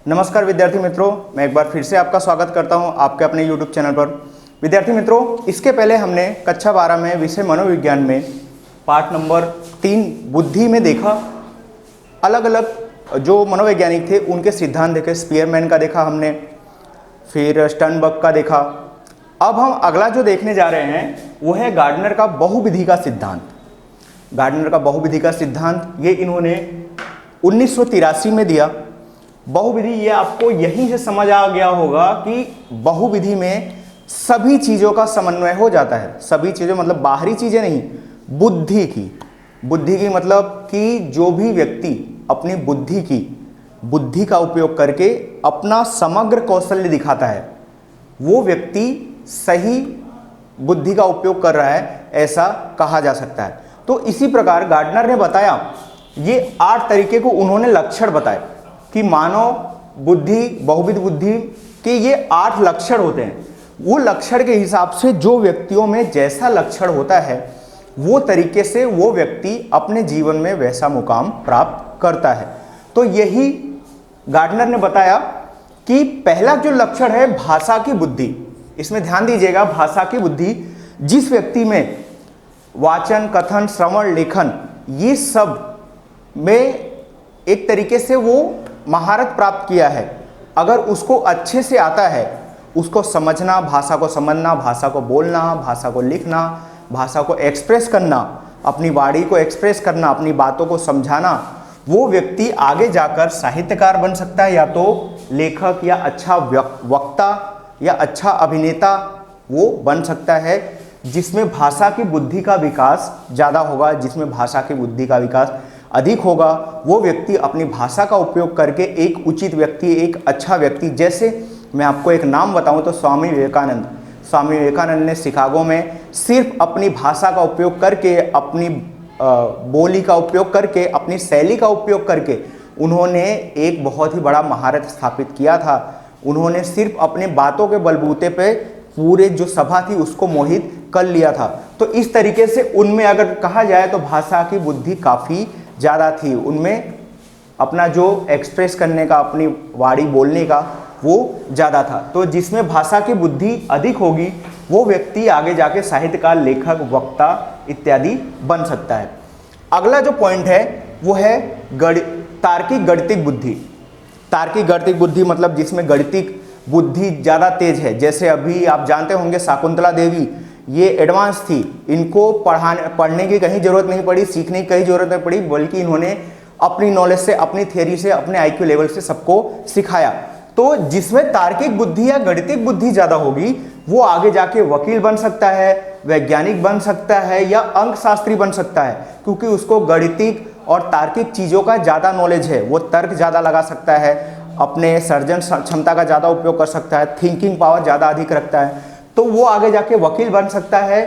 नमस्कार विद्यार्थी मित्रों, मैं एक बार फिर से आपका स्वागत करता हूं आपके अपने YouTube चैनल पर। विद्यार्थी मित्रों, इसके पहले हमने कक्षा 12 में विषय मनोविज्ञान में पाठ नंबर 3 बुद्धि में देखा। अलग अलग जो मनोवैज्ञानिक थे उनके सिद्धांत देखे। स्पीयरमैन का देखा हमने, फिर स्टर्नबर्ग का देखा। अब हम अगला जो देखने जा रहे हैं वो है गार्डनर का बहुविधि का सिद्धांत। गार्डनर का बहुविधि का सिद्धांत ये इन्होंने 1983 में दिया। बहुविधि ये आपको यहीं से समझ आ गया होगा कि बहुविधि में सभी चीज़ों का समन्वय हो जाता है। सभी चीज़ें मतलब बाहरी चीज़ें नहीं, बुद्धि की। बुद्धि की मतलब कि जो भी व्यक्ति अपनी बुद्धि का उपयोग करके अपना समग्र कौशल्य दिखाता है, वो व्यक्ति सही बुद्धि का उपयोग कर रहा है, ऐसा कहा जा सकता है। तो इसी प्रकार गार्डनर ने बताया, ये 8 तरीके को उन्होंने लक्षण बताए कि मानव बुद्धि, बहुविध बुद्धि के ये 8 लक्षण होते हैं। वो लक्षण के हिसाब से जो व्यक्तियों में जैसा लक्षण होता है वो तरीके से वो व्यक्ति अपने जीवन में वैसा मुकाम प्राप्त करता है। तो यही गार्डनर ने बताया कि पहला जो लक्षण है भाषा की बुद्धि। इसमें ध्यान दीजिएगा, भाषा की बुद्धि। जिस व्यक्ति में वाचन, कथन, श्रवण, लेखन ये सब में एक तरीके से वो महारत प्राप्त किया है, अगर उसको अच्छे से आता है, उसको समझना, भाषा को समझना, भाषा को बोलना, भाषा को लिखना, भाषा को एक्सप्रेस करना, अपनी वाणी को एक्सप्रेस करना, अपनी बातों को समझाना, वो व्यक्ति आगे जाकर साहित्यकार बन सकता है, या तो लेखक या अच्छा वक्ता या अच्छा अभिनेता वो बन सकता है, जिसमें भाषा की बुद्धि का विकास ज़्यादा होगा, जिसमें भाषा की बुद्धि का विकास अधिक होगा। वो व्यक्ति अपनी भाषा का उपयोग करके एक उचित व्यक्ति, एक अच्छा व्यक्ति, जैसे मैं आपको एक नाम बताऊं तो स्वामी विवेकानंद। स्वामी विवेकानंद ने शिकागो में सिर्फ अपनी भाषा का उपयोग करके, अपनी बोली का उपयोग करके, अपनी शैली का उपयोग करके उन्होंने एक बहुत ही बड़ा महारत स्थापित किया था। उन्होंने सिर्फ अपने बातों के बलबूते पे पूरे जो सभा थी उसको मोहित कर लिया था। तो इस तरीके से उनमें अगर कहा जाए तो भाषा की बुद्धि काफ़ी ज़्यादा थी। उनमें अपना जो एक्सप्रेस करने का, अपनी वाणी बोलने का वो ज़्यादा था। तो जिसमें भाषा की बुद्धि अधिक होगी वो व्यक्ति आगे जाके साहित्यकार, लेखक, वक्ता इत्यादि बन सकता है। अगला जो पॉइंट है वो है तार्किक गणितिक बुद्धि। तार्किक गणितिक बुद्धि मतलब जिसमें गणितिक बुद्धि ज़्यादा तेज है। जैसे अभी आप जानते होंगे शकुंतला देवी, ये एडवांस थी, इनको पढ़ने की कहीं ज़रूरत नहीं पड़ी, सीखने की कहीं ज़रूरत नहीं पड़ी, बल्कि इन्होंने अपनी नॉलेज से, अपनी थियरी से, अपने IQ लेवल से सबको सिखाया। तो जिसमें तार्किक बुद्धि या गणितिक बुद्धि ज़्यादा होगी वो आगे जाके वकील बन सकता है, वैज्ञानिक बन सकता है या अंकशास्त्री बन सकता है, क्योंकि उसको गणितिक और तार्किक चीज़ों का ज़्यादा नॉलेज है। वो तर्क ज़्यादा लगा सकता है, अपने सर्जन क्षमता का ज़्यादा उपयोग कर सकता है, थिंकिंग पावर ज़्यादा अधिक रखता है। तो वो आगे जाके वकील बन सकता है,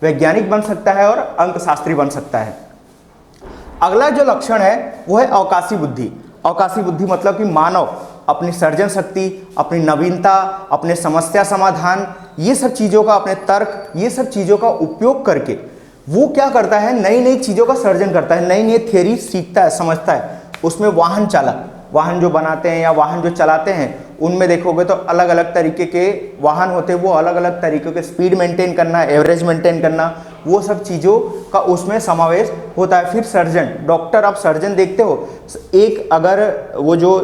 वैज्ञानिक बन सकता है और अंकशास्त्री बन सकता है। अगला जो लक्षण है वो है अवकाशी बुद्धि। अवकाशी बुद्धि मतलब कि मानव अपनी सर्जन शक्ति, अपनी नवीनता, अपने समस्या समाधान, ये सब चीज़ों का, अपने तर्क, ये सब चीज़ों का उपयोग करके वो क्या करता है, नई नई चीज़ों का सर्जन करता है, नई नई थियरी सीखता है, समझता है। उसमें वाहन चालक, वाहन जो बनाते हैं या वाहन जो चलाते हैं, उनमें देखोगे तो अलग अलग तरीके के वाहन होते हैं। वो अलग अलग तरीके के स्पीड मेंटेन करना, एवरेज मेंटेन करना, वो सब चीज़ों का उसमें समावेश होता है। फिर सर्जन, डॉक्टर, आप सर्जन देखते हो, एक अगर वो जो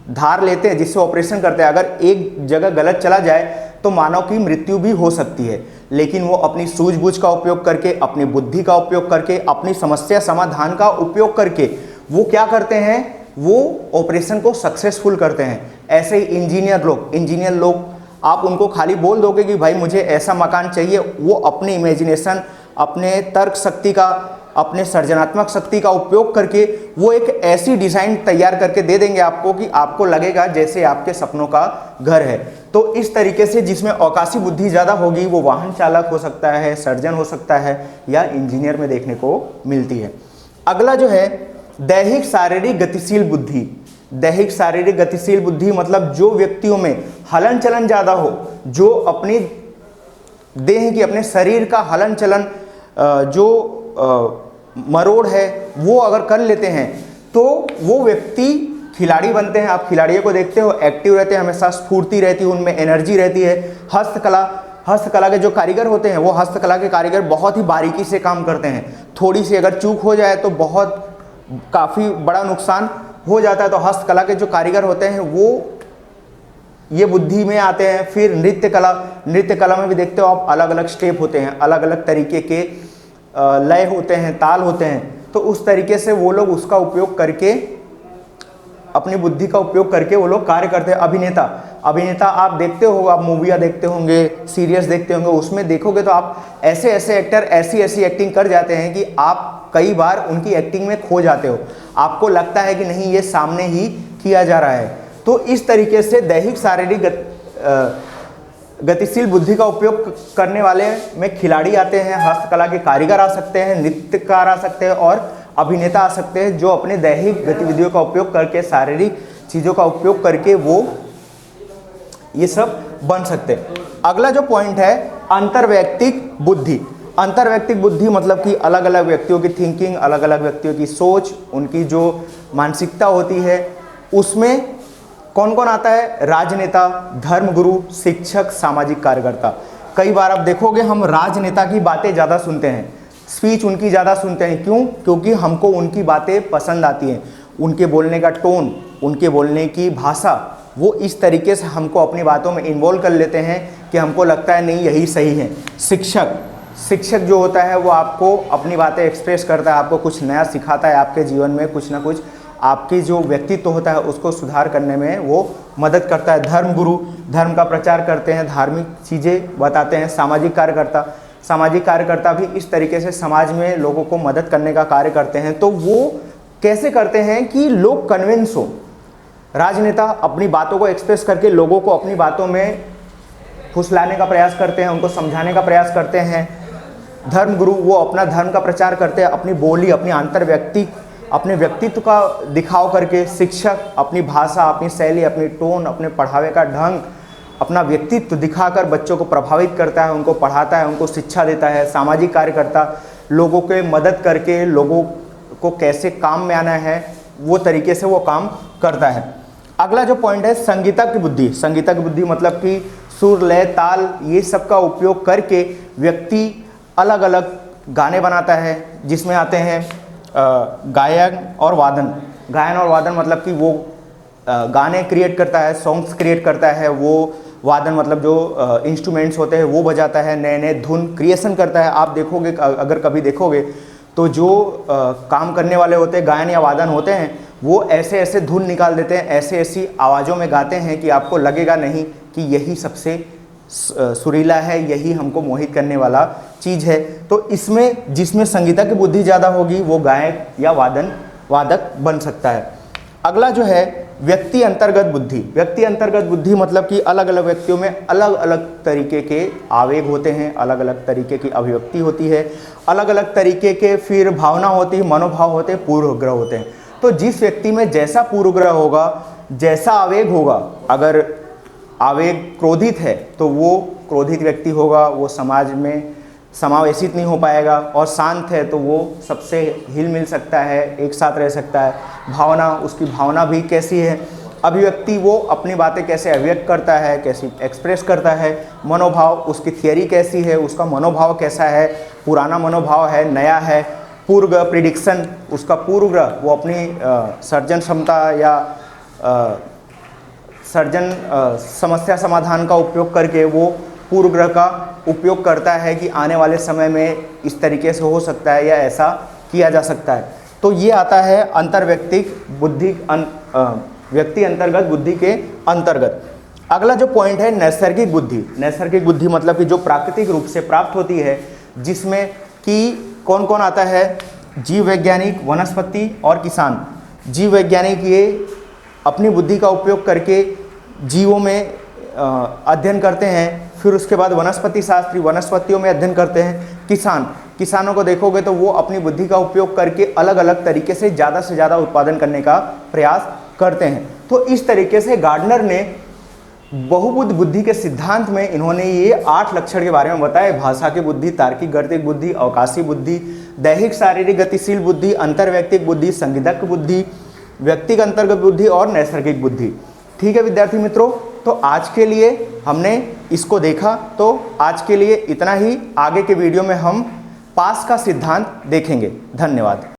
धार लेते हैं जिससे ऑपरेशन करते हैं, अगर एक जगह गलत चला जाए तो मानव की मृत्यु भी हो सकती है, लेकिन वो अपनी सूझबूझ का उपयोग करके, अपनी बुद्धि का उपयोग करके, अपनी समस्या समाधान का उपयोग करके वो क्या करते हैं, वो ऑपरेशन को सक्सेसफुल करते हैं। ऐसे ही इंजीनियर लोग आप उनको खाली बोल दोगे कि भाई मुझे ऐसा मकान चाहिए, वो अपने इमेजिनेशन, अपने तर्क शक्ति का, अपने सृजनात्मक शक्ति का उपयोग करके वो एक ऐसी डिज़ाइन तैयार करके दे देंगे आपको कि आपको लगेगा जैसे आपके सपनों का घर है। तो इस तरीके से जिसमें अवकाशी बुद्धि ज़्यादा होगी वो वाहन चालक हो सकता है, सर्जन हो सकता है या इंजीनियर में देखने को मिलती है। अगला जो है दैहिक शारीरिक गतिशील बुद्धि। दैहिक शारीरिक गतिशील बुद्धि मतलब जो व्यक्तियों में हलन चलन ज़्यादा हो, जो अपनी देह की, अपने शरीर का हलन चलन जो मरोड़ है वो अगर कर लेते हैं तो वो व्यक्ति खिलाड़ी बनते हैं, आप खिलाड़ियों को देखते हो एक्टिव रहते हैं, हमेशा स्फूर्ति रहती है, उनमें एनर्जी रहती है। हस्तकला के जो कारीगर होते हैं वो हस्तकला के कारीगर बहुत ही बारीकी से काम करते हैं। थोड़ी सी अगर चूक हो जाए तो काफ़ी बड़ा नुकसान हो जाता है। तो हस्तकला के जो कारीगर होते हैं वो ये बुद्धि में आते हैं। फिर नृत्य कला में भी देखते हो आप, अलग अलग स्टेप होते हैं, अलग अलग तरीके के लय होते हैं, ताल होते हैं। तो उस तरीके से वो लोग उसका उपयोग करके, अपनी बुद्धि का उपयोग करके वो लोग कार्य करते हैं। अभिनेता आप देखते हो, आप मूवियाँ देखते होंगे, सीरियल्स देखते होंगे, उसमें देखोगे तो आप ऐसे एक्टर ऐसी एक्टिंग कर जाते हैं कि आप कई बार उनकी एक्टिंग में खो जाते हो। आपको लगता है कि नहीं, ये सामने ही किया जा रहा है। तो इस तरीके से दैहिक शारीरिक गतिशील बुद्धि का उपयोग करने वाले में खिलाड़ी आते हैं, हस्तकला के कारीगर आ सकते हैं, नृत्यकार आ सकते हैं और अभिनेता आ सकते हैं, जो अपने दैहिक गतिविधियों का उपयोग करके, शारीरिक चीज़ों का उपयोग करके वो ये सब बन सकते हैं। अगला जो पॉइंट है अंतर्वैयक्तिक बुद्धि। अंतर्वैयक्तिक बुद्धि मतलब कि अलग अलग व्यक्तियों की थिंकिंग, अलग अलग व्यक्तियों की सोच, उनकी जो मानसिकता होती है, उसमें कौन कौन आता है? राजनेता, धर्मगुरु, शिक्षक, सामाजिक कार्यकर्ता। कई बार आप देखोगे हम राजनेता की बातें ज़्यादा सुनते हैं, स्पीच उनकी ज़्यादा सुनते हैं। क्यों? क्योंकि हमको उनकी बातें पसंद आती हैं। उनके बोलने का टोन, उनके बोलने की भाषा, वो इस तरीके से हमको अपनी बातों में इन्वॉल्व कर लेते हैं कि हमको लगता है नहीं, यही सही है। शिक्षक जो होता है वो आपको अपनी बातें एक्सप्रेस करता है, आपको कुछ नया सिखाता है, आपके जीवन में कुछ ना कुछ आपकी जो व्यक्तित्व होता है उसको सुधार करने में वो मदद करता है। धर्मगुरु धर्म का प्रचार करते हैं, धार्मिक चीज़ें बताते हैं। सामाजिक कार्यकर्ता भी इस तरीके से समाज में लोगों को मदद करने का कार्य करते हैं। तो वो कैसे करते हैं कि लोग कन्विंस हो। राजनेता अपनी बातों को एक्सप्रेस करके लोगों को अपनी बातों में फुसलाने का प्रयास करते हैं, उनको समझाने का प्रयास करते हैं। धर्मगुरु वो अपना धर्म का प्रचार करते हैं, अपनी बोली, अपने व्यक्तित्व का दिखाव करके। शिक्षक अपनी भाषा, अपनी शैली, अपनी टोन, अपने पढ़ावे का ढंग, अपना व्यक्तित्व दिखाकर बच्चों को प्रभावित करता है, उनको पढ़ाता है, उनको शिक्षा देता है। सामाजिक कार्यकर्ता लोगों के मदद करके लोगों को कैसे काम में आना है वो तरीके से वो काम करता है। अगला जो पॉइंट है संगीतज्ञ बुद्धि। संगीतज्ञ बुद्धि मतलब कि सुर, लय, ताल, ये सब का उपयोग करके व्यक्ति अलग अलग गाने बनाता है, जिसमें आते हैं गायन और वादन मतलब कि वो गाने क्रिएट करता है, सॉन्ग्स क्रिएट करता है। वो वादन मतलब जो इंस्ट्रूमेंट्स होते हैं वो बजाता है, नए नए धुन क्रिएशन करता है। आप देखोगे, अगर कभी देखोगे तो जो काम करने वाले होते हैं, गायन या वादन होते हैं, वो ऐसे धुन निकाल देते हैं, ऐसी आवाज़ों में गाते हैं कि आपको लगेगा नहीं कि यही सबसे सुरीला है, यही हमको मोहित करने वाला चीज़ है। तो इसमें जिसमें संगीतज्ञ की बुद्धि ज़्यादा होगी वो गायक या वादक बन सकता है। अगला जो है व्यक्ति अंतर्गत बुद्धि। व्यक्ति अंतर्गत बुद्धि मतलब कि अलग अलग व्यक्तियों में अलग अलग तरीके के आवेग होते हैं, अलग अलग तरीके की अभिव्यक्ति होती है, अलग अलग तरीके के फिर भावना होती है, मनोभाव होते हैं, पूर्वग्रह होते हैं। तो जिस व्यक्ति में जैसा पूर्वग्रह होगा, जैसा आवेग होगा, अगर आवेग क्रोधित है तो वो क्रोधित व्यक्ति होगा, वो समाज में समावेशित नहीं हो पाएगा। और शांत है तो वो सबसे हिल मिल सकता है, एक साथ रह सकता है। उसकी भावना भी कैसी है, अभिव्यक्ति, वो अपनी बातें कैसे अभिव्यक्त करता है, कैसी एक्सप्रेस करता है। मनोभाव, उसकी थियरी कैसी है, उसका मनोभाव कैसा है, पुराना मनोभाव है, नया है। पूर्वग्रह, प्रिडिक्शन, उसका पूर्वग्रह, वो अपनी सर्जन क्षमता या समस्या समाधान का उपयोग करके वो पूर्वग्रह का उपयोग करता है कि आने वाले समय में इस तरीके से हो सकता है या ऐसा किया जा सकता है। तो ये आता है अंतर्वैयक्तिक बुद्धि, व्यक्ति अंतर्गत बुद्धि के अंतर्गत। अगला जो पॉइंट है नैसर्गिक बुद्धि। नैसर्गिक बुद्धि मतलब कि जो प्राकृतिक रूप से प्राप्त होती है, जिसमें कि कौन कौन आता है? जीव वैज्ञानिक, वनस्पति और किसान। जीव वैज्ञानिक ये अपनी बुद्धि का उपयोग करके जीवों में अध्ययन करते हैं। फिर उसके बाद वनस्पति शास्त्री वनस्पतियों में अध्ययन करते हैं। किसानों को देखोगे तो वो अपनी बुद्धि का उपयोग करके अलग अलग तरीके से ज़्यादा उत्पादन करने का प्रयास करते हैं। तो इस तरीके से गार्डनर ने बहुबुद्ध बुद्धि के सिद्धांत में इन्होंने ये 8 लक्षण के बारे में बताए। भाषा की बुद्धि, तार्किक गणितिक बुद्धि, अवकाशी बुद्धि, दैहिक शारीरिक गतिशील बुद्धि, अंतर्वैयक्तिक बुद्धि, संगीतज्ञ बुद्धि, व्यक्तिगत अंतर्गत बुद्धि और नैसर्गिक बुद्धि। ठीक है विद्यार्थी मित्रों, तो आज के लिए हमने इसको देखा, तो आज के लिए इतना ही। आगे के वीडियो में हम पास का सिद्धांत देखेंगे। धन्यवाद।